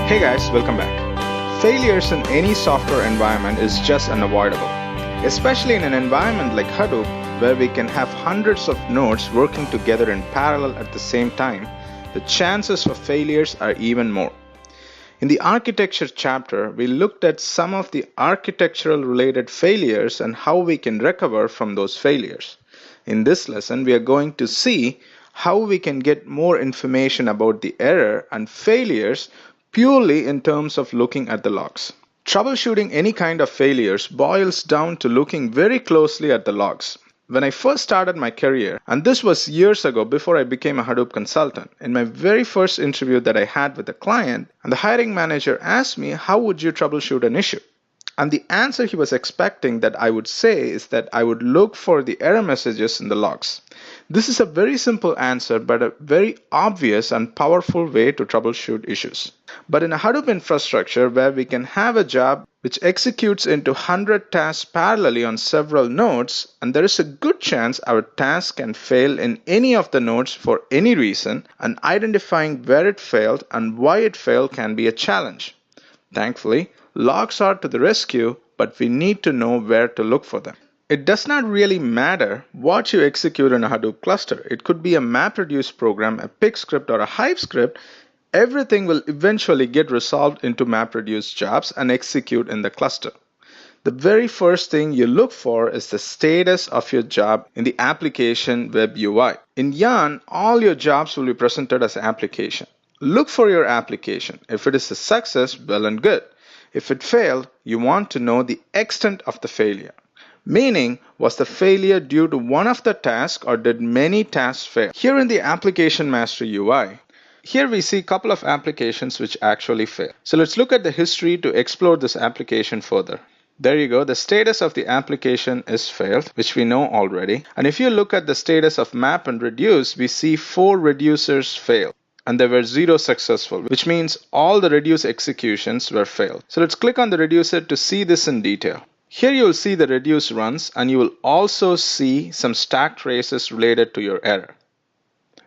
Hey guys, welcome back. Failures in any software environment is just unavoidable, especially in an environment like Hadoop where we can have hundreds of nodes working together in parallel at the same time. The chances for failures are even more. In the architecture chapter, we looked at some of the architectural related failures and how we can recover from those failures. In this lesson, we are going to see how we can get more information about the error and failures purely in terms of looking at the logs. Troubleshooting any kind of failures boils down to looking very closely at the logs. When I first started my career, and this was years ago before I became a Hadoop consultant, in my very first interview that I had with a client, and the hiring manager asked me, how would you troubleshoot an issue? And the answer he was expecting that I would say is that I would look for the error messages in the logs. This is a very simple answer, but a very obvious and powerful way to troubleshoot issues. But in a Hadoop infrastructure where we can have a job which executes into 100 tasks parallelly on several nodes, and there is a good chance our task can fail in any of the nodes for any reason, and identifying where it failed and why it failed can be a challenge. Thankfully, logs are to the rescue, but we need to know where to look for them. It does not really matter what you execute in a Hadoop cluster. It could be a MapReduce program, a Pig script, or a Hive script. Everything will eventually get resolved into MapReduce jobs and execute in the cluster. The very first thing you look for is the status of your job in the application web UI. In Yarn, all your jobs will be presented as application. Look for your application. If it is a success, well and good. If it failed, you want to know the extent of the failure. Meaning, was the failure due to one of the tasks or did many tasks fail? Here in the Application Master UI, here we see a couple of applications which actually fail. So let's look at the history to explore this application further. There you go, the status of the application is failed, which we know already. And if you look at the status of map and reduce, we see 4 reducers fail. And there were 0 successful, which means all the reduce executions were failed. So let's click on the reducer to see this in detail. Here you will see the reduce runs, and you will also see some stack traces related to your error,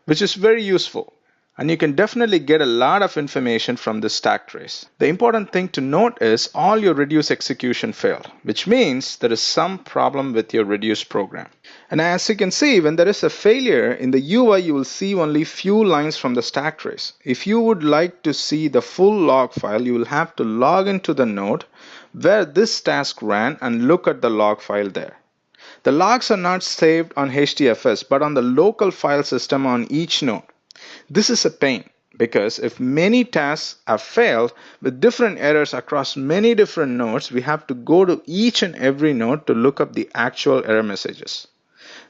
which is very useful. And you can definitely get a lot of information from this stack trace. The important thing to note is all your reduce execution failed, which means there is some problem with your reduce program. And as you can see, when there is a failure in the UI, you will see only few lines from the stack trace. If you would like to see the full log file, you will have to log into the node where this task ran and look at the log file there. The logs are not saved on HDFS, but on the local file system on each node. This is a pain because if many tasks have failed with different errors across many different nodes, we have to go to each and every node to look up the actual error messages.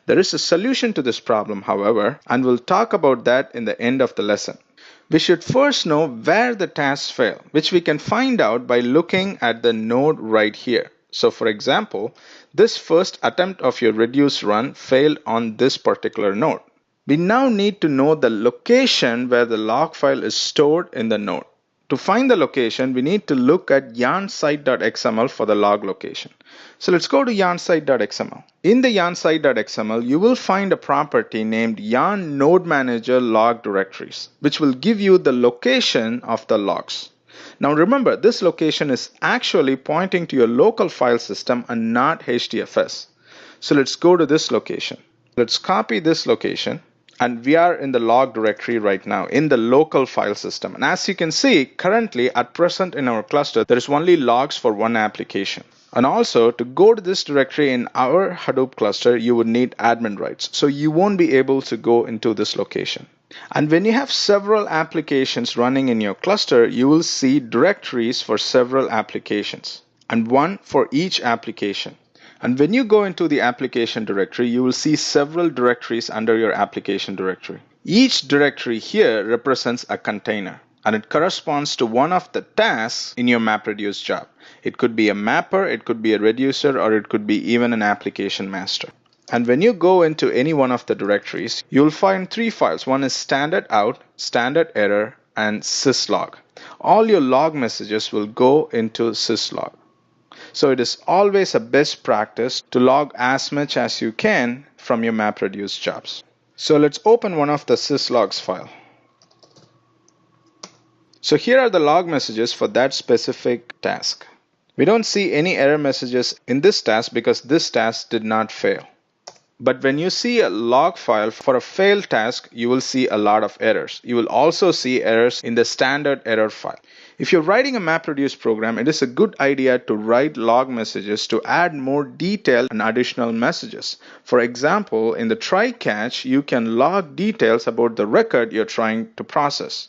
There is a solution to this problem, however, and we'll talk about that in the end of the lesson. We should first know where the tasks fail, which we can find out by looking at the node right here. So for example, this first attempt of your reduce run failed on this particular node. We now need to know the location where the log file is stored in the node. To find the location, we need to look at yarn-site.xml for the log location. So let's go to yarn-site.xml. In the yarn-site.xml, you will find a property named yarn node manager log directories, which will give you the location of the logs. Now remember, this location is actually pointing to your local file system and not HDFS. So let's go to this location. Let's copy this location. And we are in the log directory right now in the local file system. And as you can see, currently at present in our cluster, there is only logs for one application. And also to go to this directory in our Hadoop cluster, you would need admin rights. So you won't be able to go into this location. And when you have several applications running in your cluster, you will see directories for several applications and one for each application. And when you go into the application directory, you will see several directories under your application directory. Each directory here represents a container, and it corresponds to one of the tasks in your MapReduce job. It could be a mapper, it could be a reducer, or it could be even an application master. And when you go into any one of the directories, you'll find 3 files. One is standard out, standard error, and syslog. All your log messages will go into syslog. So it is always a best practice to log as much as you can from your MapReduce jobs. So let's open one of the syslogs file. So here are the log messages for that specific task. We don't see any error messages in this task because this task did not fail. But when you see a log file for a failed task, you will see a lot of errors. You will also see errors in the standard error file. If you're writing a MapReduce program, it is a good idea to write log messages to add more detail and additional messages. For example, in the try catch, you can log details about the record you're trying to process.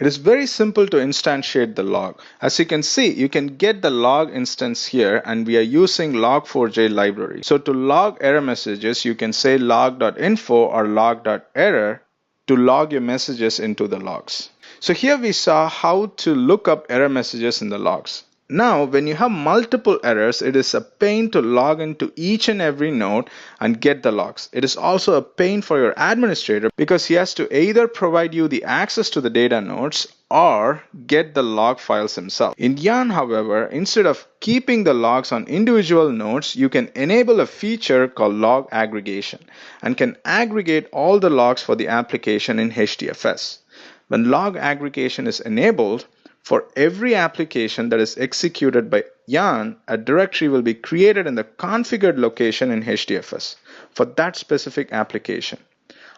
It is very simple to instantiate the log. As you can see, you can get the log instance here, and we are using log4j library. So to log error messages, you can say log.info or log.error to log your messages into the logs. So here we saw how to look up error messages in the logs. Now, when you have multiple errors, it is a pain to log into each and every node and get the logs. It is also a pain for your administrator because he has to either provide you the access to the data nodes or get the log files himself. In Yarn, however, instead of keeping the logs on individual nodes, you can enable a feature called log aggregation and can aggregate all the logs for the application in HDFS. When log aggregation is enabled, for every application that is executed by Yarn, a directory will be created in the configured location in HDFS for that specific application.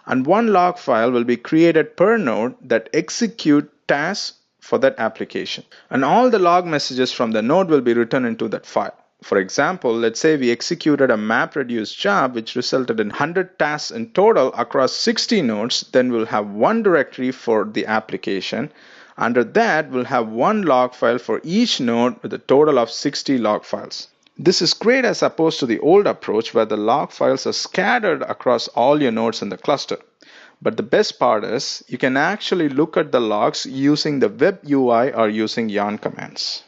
And one log file will be created per node that execute tasks for that application. And all the log messages from the node will be written into that file. For example, let's say we executed a MapReduce job which resulted in 100 tasks in total across 60 nodes, then we'll have one directory for the application. Under that, we'll have one log file for each node with a total of 60 log files. This is great as opposed to the old approach where the log files are scattered across all your nodes in the cluster. But the best part is you can actually look at the logs using the web UI or using Yarn commands.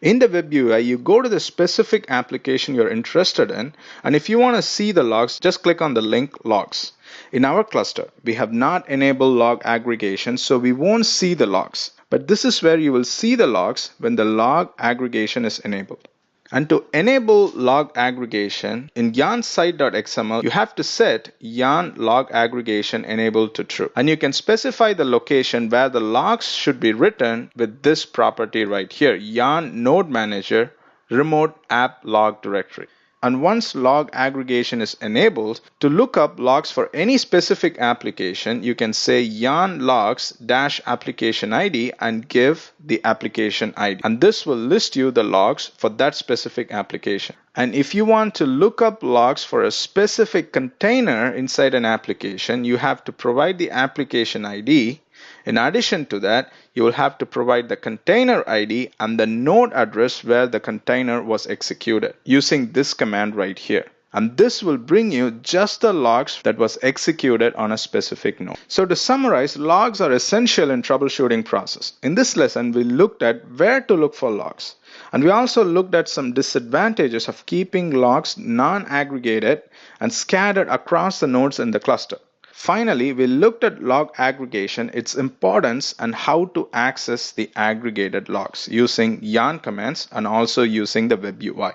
In the web UI, you go to the specific application you're interested in, and if you want to see the logs, just click on the link logs. In our cluster, we have not enabled log aggregation, so we won't see the logs. But this is where you will see the logs when the log aggregation is enabled. And to enable log aggregation, in yarn site.xml, you have to set yarn log aggregation enabled to true. And you can specify the location where the logs should be written with this property right here, yarn node manager remote app log directory. And once log aggregation is enabled, to look up logs for any specific application, you can say yarn logs -application ID and give the application ID. And this will list you the logs for that specific application. And if you want to look up logs for a specific container inside an application, you have to provide the application ID. In addition to that, you will have to provide the container ID and the node address where the container was executed using this command right here. And this will bring you just the logs that was executed on a specific node. So to summarize, logs are essential in troubleshooting process. In this lesson, we looked at where to look for logs. And we also looked at some disadvantages of keeping logs non-aggregated and scattered across the nodes in the cluster. Finally, we looked at log aggregation, its importance, and how to access the aggregated logs using yarn commands and also using the web UI.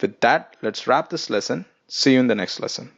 With that, let's wrap this lesson. See you in the next lesson.